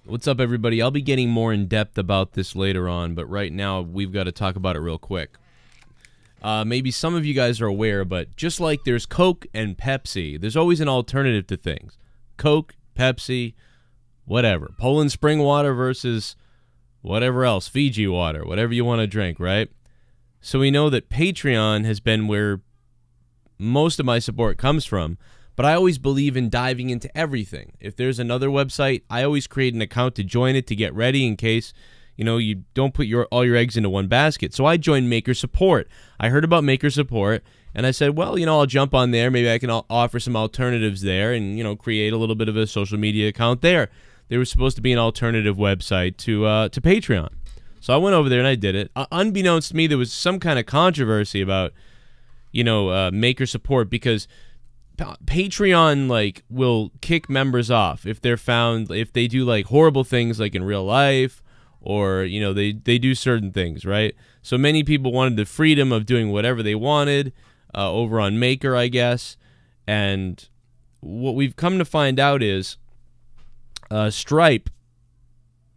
What's up, everybody? I'll be getting more in-depth about this later on, but right now we've got to talk about it real quick. Maybe some of you guys are aware, but just like there's Coke and Pepsi, there's always an alternative to things. Coke, Pepsi, whatever. Poland spring water versus whatever else, Fiji water, whatever you want to drink, right? So we know that Patreon has been where most of my support comes from, but I always believe in diving into everything. If there's another website, I always create an account to join it to get ready in case, you know, you don't put all your eggs into one basket. So I joined Maker Support. I heard about Maker Support, and I said, well, you know, I'll jump on there. Maybe I can offer some alternatives there and, you know, create a little bit of a social media account there. There was supposed to be an alternative website to Patreon. So I went over there and I did it. Unbeknownst to me, there was some kind of controversy about, you know, Maker Support, because Patreon will kick members off if they're found, if they do horrible things like in real life, or you know they do certain things, right? So many people wanted the freedom of doing whatever they wanted over on Maker, I guess. And what we've come to find out is Stripe,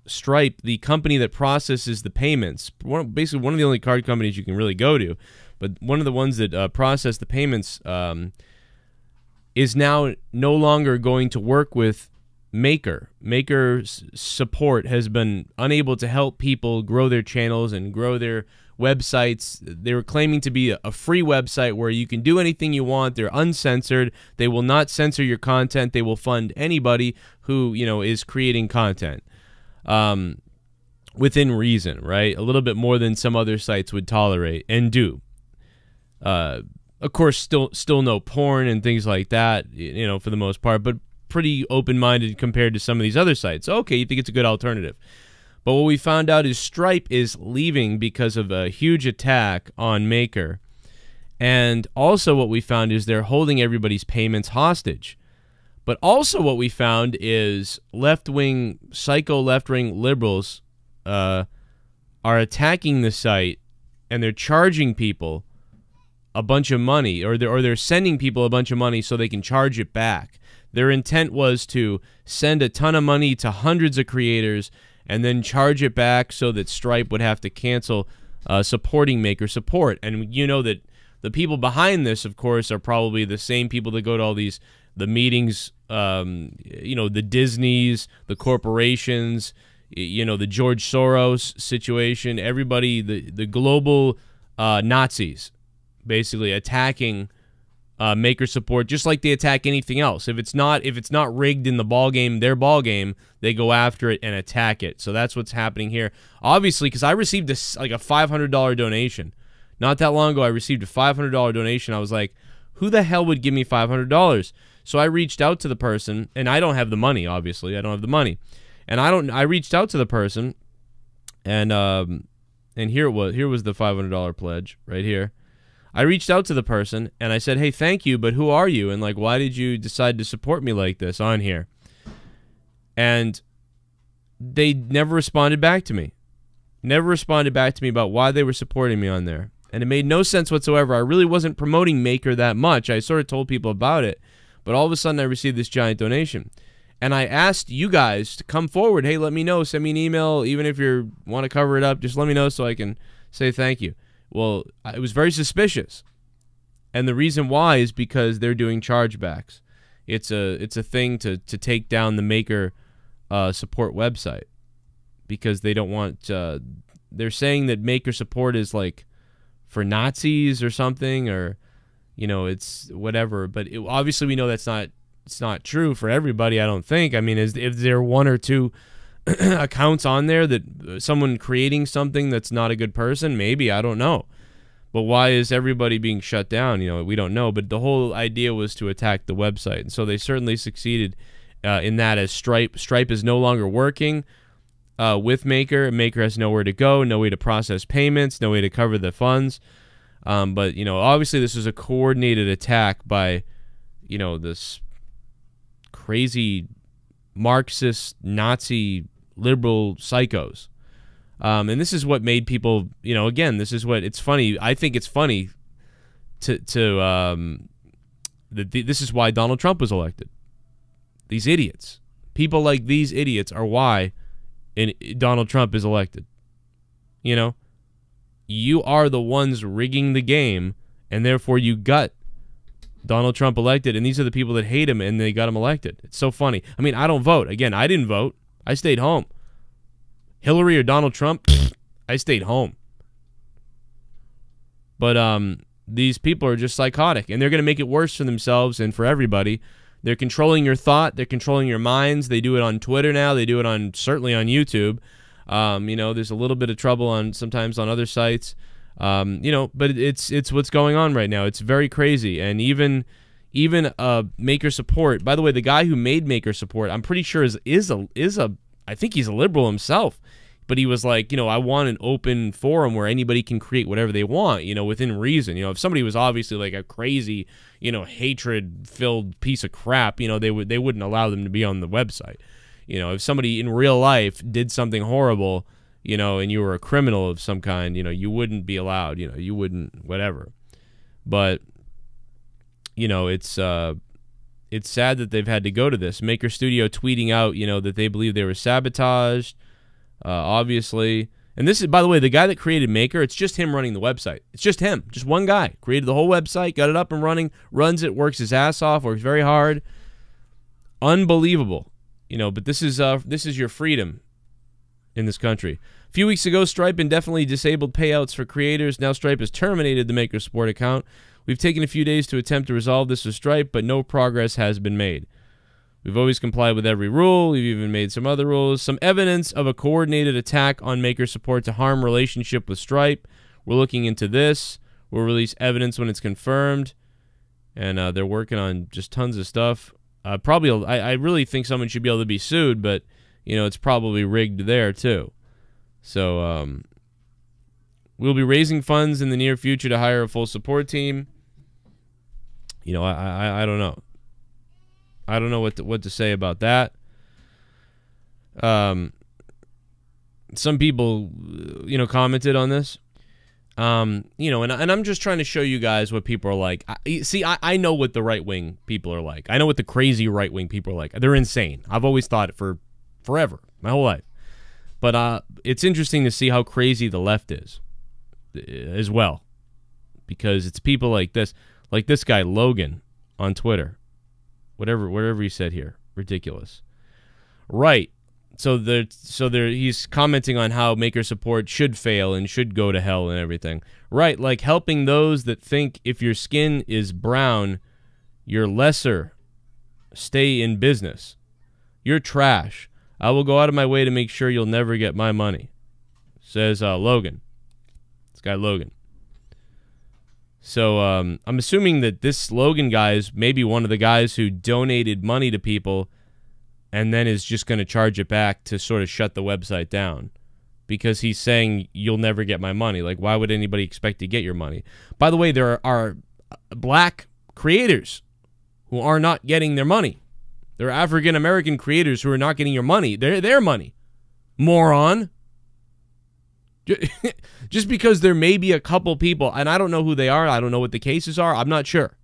the company that processes the payments, basically one of the only card companies you can really go to, but one of the ones that process the payments, is now no longer going to work with Maker. Maker's support has been unable to help people grow their channels and grow their websites. They were claiming to be a free website where you can do anything you want. They're uncensored. They will not censor your content. They will fund anybody who, you know, is creating content within reason, right? A little bit more than some other sites would tolerate and do. Of course, still no porn and things like that, you know, for the most part, but pretty open-minded compared to some of these other sites. Okay, you think it's a good alternative. But what we found out is Stripe is leaving because of a huge attack on Maker. And also what we found is they're holding everybody's payments hostage. But also what we found is left-wing, psycho left-wing liberals are attacking the site, and they're charging people a bunch of money, or they're sending people a bunch of money so they can charge it back. Their intent was to send a ton of money to hundreds of creators and then charge it back so that Stripe would have to cancel supporting Maker Support. And you know that the people behind this, of course, are probably the same people that go to all the meetings, you know, the Disneys, the corporations, you know, the George Soros situation, everybody, the global Nazis, basically attacking Maker Support just like they attack anything else. If it's not rigged in the ball game, their ball game, they go after it and attack it. So that's what's happening here. Obviously, because I received a $500 donation not that long ago. I received a $500 donation. I was like, who the hell would give me $500? So I reached out to the person, and I don't have the money. Obviously, I don't have the money, and I reached out to the person, and here it was. Here was the $500 pledge right here. I reached out to the person, and I said, hey, thank you, but who are you? And, why did you decide to support me like this on here? And they never responded back to me. Never responded back to me about why they were supporting me on there. And it made no sense whatsoever. I really wasn't promoting Maker that much. I sort of told people about it. But all of a sudden, I received this giant donation. And I asked you guys to come forward. Hey, let me know. Send me an email. Even if you want to cover it up, just let me know so I can say thank you. Well, it was very suspicious, and the reason why is because they're doing chargebacks. It's a thing to take down the Maker Support website because they don't want. They're saying that Maker Support is for Nazis or something, or you know, it's whatever. But obviously, we know it's not true for everybody. I don't think. I mean, if there are one or two accounts on there that someone creating something that's not a good person, maybe, I don't know. But why is everybody being shut down? You know, we don't know. But the whole idea was to attack the website, and so they certainly succeeded in that. As Stripe is no longer working with Maker. Maker has nowhere to go, no way to process payments, no way to cover the funds. But you know, obviously this was a coordinated attack by, you know, this crazy Marxist Nazi liberal psychos. And this is what made people, you know, again, this is what, it's funny. I think it's funny this is why Donald Trump was elected. These idiots. People like these idiots are why Donald Trump is elected. You know, you are the ones rigging the game, and therefore you got Donald Trump elected, and these are the people that hate him, and they got him elected. It's so funny. I mean, I don't vote. Again, I didn't vote. I stayed home. Hillary or Donald Trump, I stayed home. But these people are just psychotic, and they're going to make it worse for themselves and for everybody. They're controlling your thought. They're controlling your minds. They do it on Twitter now. They do it certainly on YouTube. You know, there's a little bit of trouble sometimes on other sites. You know, but it's what's going on right now. It's very crazy. And even Maker Support. By the way, the guy who made Maker Support, I'm pretty sure I think he's a liberal himself. But he was like, you know, I want an open forum where anybody can create whatever they want, you know, within reason. You know, if somebody was obviously like a crazy, you know, hatred-filled piece of crap, you know, they wouldn't allow them to be on the website. You know, if somebody in real life did something horrible, you know, and you were a criminal of some kind, you know, you wouldn't be allowed. You know, you wouldn't, whatever. But, you know, it's sad that they've had to go to this. Maker Studio tweeting out, you know, that they believe they were sabotaged. Obviously, and this is, by the way, the guy that created Maker, it's just him running the website. It's just him, just one guy created the whole website, got it up and running, runs it, works his ass off, works very hard. Unbelievable, you know. But this is your freedom in this country. A few weeks ago, Stripe indefinitely disabled payouts for creators. Now Stripe has terminated the Maker Support account. We've taken a few days to attempt to resolve this with Stripe, but no progress has been made. We've always complied with every rule. We've even made some other rules. Some evidence of a coordinated attack on Maker Support to harm relationship with Stripe. We're looking into this. We'll release evidence when it's confirmed. And they're working on just tons of stuff. I really think someone should be able to be sued, but, you know, it's probably rigged there too. So we'll be raising funds in the near future to hire a full support team. You know, I don't know. I don't know what to say about that. Some people, you know, commented on this. You know, and I'm just trying to show you guys what people are like. I know what the right-wing people are like. I know what the crazy right-wing people are like. They're insane. I've always thought it for forever, my whole life. But it's interesting to see how crazy the left is as well. Because it's people like this guy, Logan, on Twitter. Whatever he said here. Ridiculous. Right. So he's commenting on how Maker Support should fail and should go to hell and everything. Right, like helping those that think if your skin is brown, you're lesser. Stay in business. You're trash. I will go out of my way to make sure you'll never get my money. Says Logan. This guy Logan. So I'm assuming that this Logan guy is maybe one of the guys who donated money to people and then is just going to charge it back to sort of shut the website down because he's saying you'll never get my money. Like, why would anybody expect to get your money? By the way, there are black creators who are not getting their money. There are African-American creators who are not getting your money. Their money. Moron. Just because there may be a couple people, and I don't know who they are, I don't know what the cases are, I'm not sure.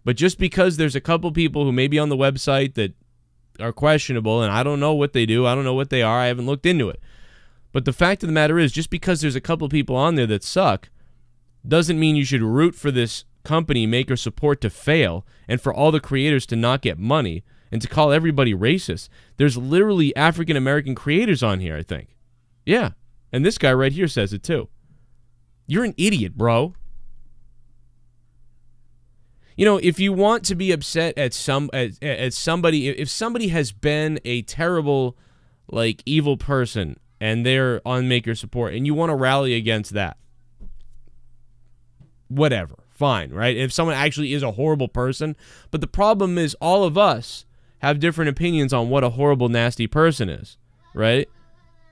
But just because there's a couple people who may be on the website that are questionable, and I don't know what they do, I don't know what they are, I haven't looked into it. But the fact of the matter is, just because there's a couple people on there that suck, doesn't mean you should root for this company, Maker Support, to fail, and for all the creators to not get money, and to call everybody racist. There's literally African-American creators on here, I think. Yeah. And this guy right here says it too. You're an idiot, bro. You know, if you want to be upset at somebody, if somebody has been a terrible, like, evil person and they're on Maker Support and you want to rally against that, whatever, fine, right? If someone actually is a horrible person, but the problem is all of us have different opinions on what a horrible, nasty person is, right?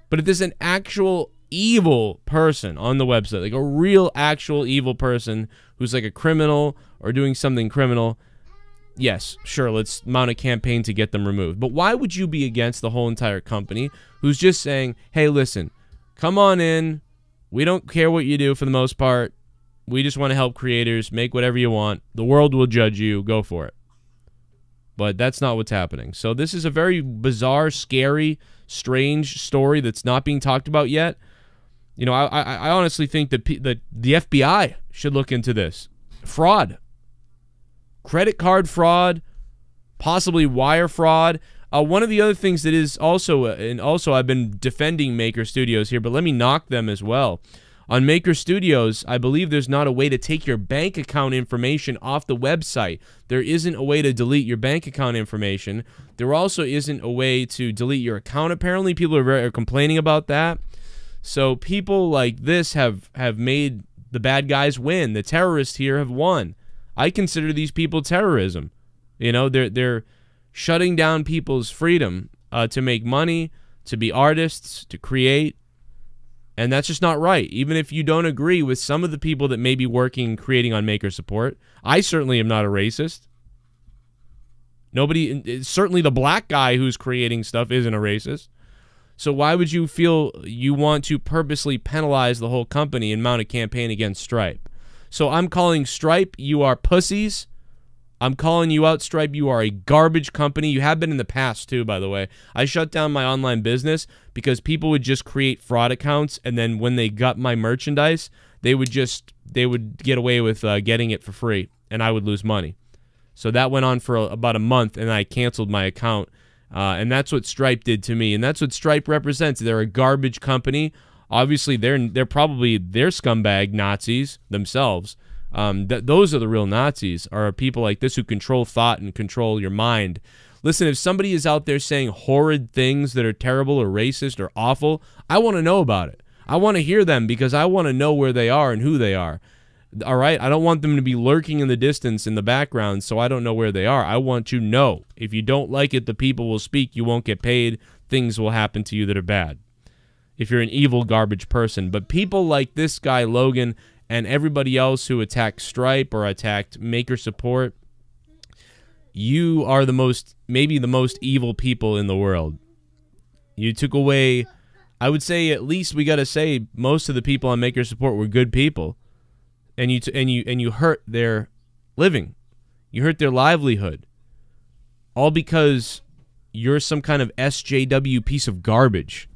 But if there's an actual evil person on the website, like a real actual evil person who's like a criminal or doing something criminal, yes, sure, let's mount a campaign to get them removed. But why would you be against the whole entire company who's just saying, hey, listen, come on in. We don't care what you do for the most part. We just want to help creators. Make whatever you want. The world will judge you. Go for it. But that's not what's happening. So this is a very bizarre, scary, strange story that's not being talked about yet. You know, I honestly think that the FBI should look into this. Fraud. Credit card fraud, possibly wire fraud. One of the other things that is also, and also I've been defending Maker Studios here, but let me knock them as well. On Maker Studios, I believe there's not a way to take your bank account information off the website. There isn't a way to delete your bank account information. There also isn't a way to delete your account, apparently. People are complaining about that. So people like this have made the bad guys win. The terrorists here have won. I consider these people terrorism. You know, they're shutting down people's freedom to make money, to be artists, to create. And that's just not right. Even if you don't agree with some of the people that may be working, creating on Maker Support, I certainly am not a racist. Nobody, certainly the black guy who's creating stuff isn't a racist. So why would you feel you want to purposely penalize the whole company and mount a campaign against Stripe? So I'm calling Stripe, you are pussies. I'm calling you out, Stripe. You are a garbage company. You have been in the past, too, by the way. I shut down my online business because people would just create fraud accounts, and then when they got my merchandise, they would get away with getting it for free, and I would lose money. So that went on for about a month, and I canceled my account, and that's what Stripe did to me, and that's what Stripe represents. They're a garbage company. Obviously, they're scumbag Nazis themselves. Those are the real Nazis, are people like this who control thought and control your mind. Listen, if somebody is out there saying horrid things that are terrible or racist or awful, I want to know about it. I want to hear them because I want to know where they are and who they are. All right? I don't want them to be lurking in the distance in the background so I don't know where they are. I want you to know. If you don't like it, the people will speak. You won't get paid. Things will happen to you that are bad. If you're an evil garbage person. But people like this guy, Logan, and everybody else who attacked Stripe or attacked Maker Support, you are maybe the most evil people in the world. You took away, I would say at least we got to say most of the people on Maker Support were good people, and you hurt their living, you hurt their livelihood, all because you're some kind of SJW piece of garbage.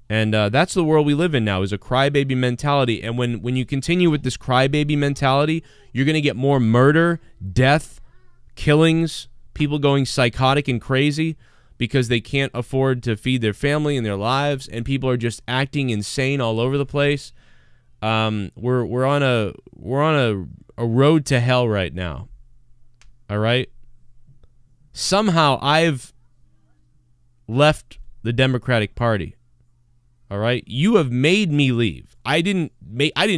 And that's the world we live in now, is a crybaby mentality. And when you continue with this crybaby mentality, you're going to get more murder, death, killings, people going psychotic and crazy because they can't afford to feed their family and their lives, and people are just acting insane all over the place. We're on a road to hell right now. All right? Somehow I've left the Democratic Party. All right, you have made me leave. I didn't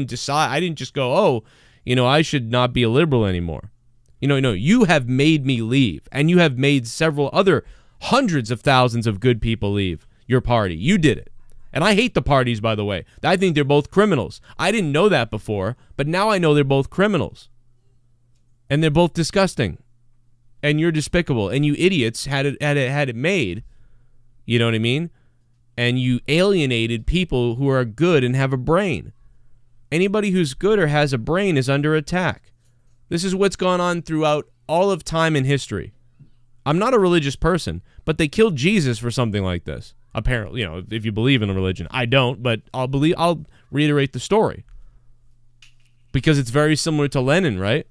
decide. I didn't just go, oh, you know, I should not be a liberal anymore. No, you have made me leave, and you have made several other hundreds of thousands of good people leave your party. You did it, and I hate the parties, by the way. I think they're both criminals. I didn't know that before, but now I know they're both criminals, and they're both disgusting, and you're despicable, and you idiots had it made. You know what I mean? And you alienated people who are good and have a brain. Anybody who's good or has a brain is under attack. This is what's gone on throughout all of time in history. I'm not a religious person, but they killed Jesus for something like this. Apparently, you know, if you believe in a religion. I don't, but I'll reiterate the story. Because it's very similar to Lenin, right?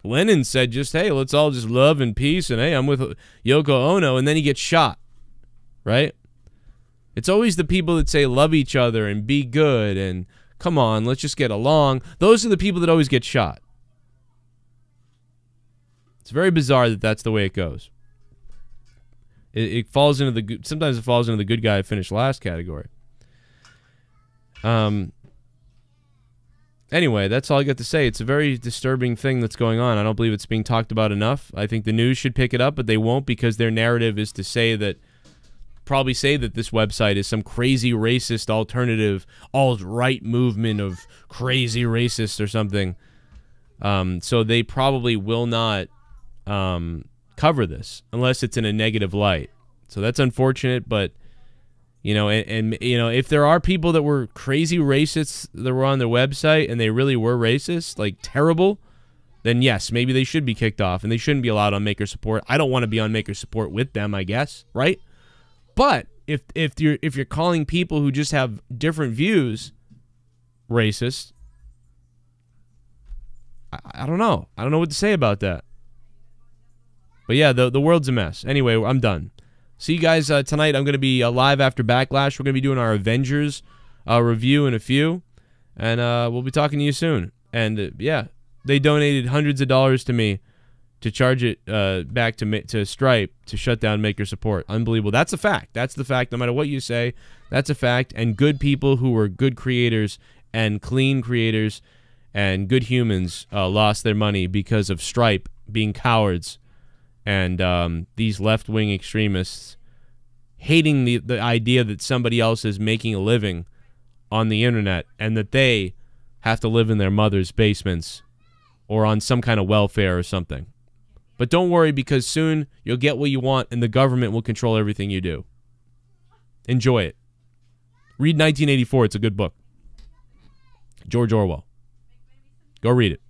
Lenin said just, hey, let's all just love and peace, and hey, I'm with Yoko Ono, and then he gets shot, right? It's always the people that say love each other and be good and come on, let's just get along. Those are the people that always get shot. It's very bizarre that that's the way it goes. It falls into sometimes it falls into the good guy finished last category. Anyway, that's all I got to say. It's a very disturbing thing that's going on. I don't believe it's being talked about enough. I think the news should pick it up, but they won't because their narrative is to say that probably say that this website is some crazy racist alternative alt-right movement of crazy racists or something. So they probably will not cover this unless it's in a negative light. So that's unfortunate, but you know, and you know, if there are people that were crazy racists that were on their website and they really were racist, like terrible, then yes, maybe they should be kicked off and they shouldn't be allowed on Maker Support. I don't want to be on Maker Support with them, I guess, right? But if you're calling people who just have different views racist, I don't know. I don't know what to say about that. But yeah, the world's a mess. Anyway, I'm done. See you guys tonight. I'm going to be live after Backlash. We're going to be doing our Avengers review in a few. And we'll be talking to you soon. And yeah, they donated hundreds of dollars to me to charge it back to Stripe to shut down Maker Support. Unbelievable. That's a fact. That's the fact. No matter what you say, that's a fact. And good people who were good creators and clean creators and good humans lost their money because of Stripe being cowards and these left-wing extremists hating the idea that somebody else is making a living on the internet and that they have to live in their mother's basements or on some kind of welfare or something. But don't worry, because soon you'll get what you want and the government will control everything you do. Enjoy it. Read 1984. It's a good book. George Orwell. Go read it.